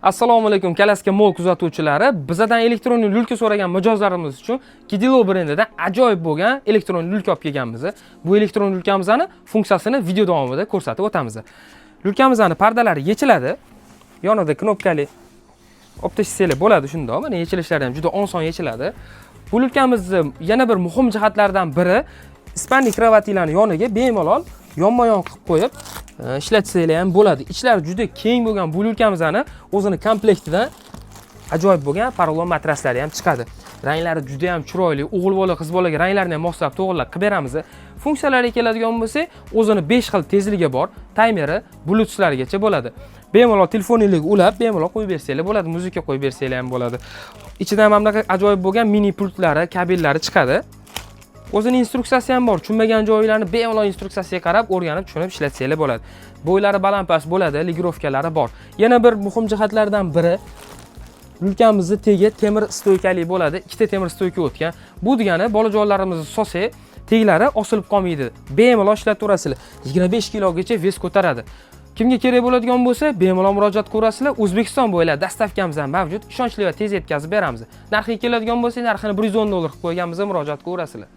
Assalomu alaykum Kalaska Mall kuzatuvchilari. Bizdan elektronlik lulka so'ragan mijozlarimiz uchun Kidilo brendidan ajoyib bo'lgan elektronlik lulka olib kelganmiz. Bu elektronlik lulkamizning funksiyasini video davomida ko'rsatib o'tamiz. Lulkamizning pardalari yechiladi. Yonida knopkali optishseli bo'ladi shundoq. Mana yechilishlari ham juda oson yechiladi. Bu lulkamizning yana bir muhim jihatlaridan biri Ispanlik kravatilarning yoniga bemalol yonma-yon qilib qo'yib ishlatsangiz ham bo'ladi. Ichlari juda keng bo'lgan bu lulkamizning o'zini komplektidan ajoyib bo'lgan porolon matraslari ham chiqadi. Ranglari juda ham chiroyli. O'g'il bola, qiz bolaga ranglarni ham moslab to'g'rilab qilib beramiz. Funksiyalariga keladigan bo'lsak, o'zini 5 xil tezligi bor, taymeri, bluetoothlargacha bo'ladi. Bemalol telefoningizni ulab, bemalol qo'yib bersangiz bo'ladi, muzika qo'yib bersangiz ham bo'ladi. Ichidan mana bunaqa ajoyib bo'lgan mini pultlari, kabellari chiqadi. O'zining instruksiyasi ham bor. Tushunmagan joylarni bemalol instruksiyasiga qarab o'rganib, tushunib ishlatsangiz bo'ladi. Bo'ylari balandpast bo'ladi, ligirovkalari bor. Yana bir muhim jihatlardan biri lulkamizning tegi temir stoykali bo'ladi. Ikkita temir stoyka o'tgan. Bu degani bolajonlarimizni solsak, teglari osilib qolmaydi. Bemalol ishlataverasizlar. 25 kilogacha ves ko'taradi. Kimga kerak bo'ladigan bo'lsa, bemalol murojaat qilasizlar. O'zbekiston bo'ylab dastavkamiz ham mavjud. Ishonchli va tez yetkazib beramiz. Narxiga keladigan bo'lsa, narxini $110 qilib qo'yganmiz, murojaat qilasizlar.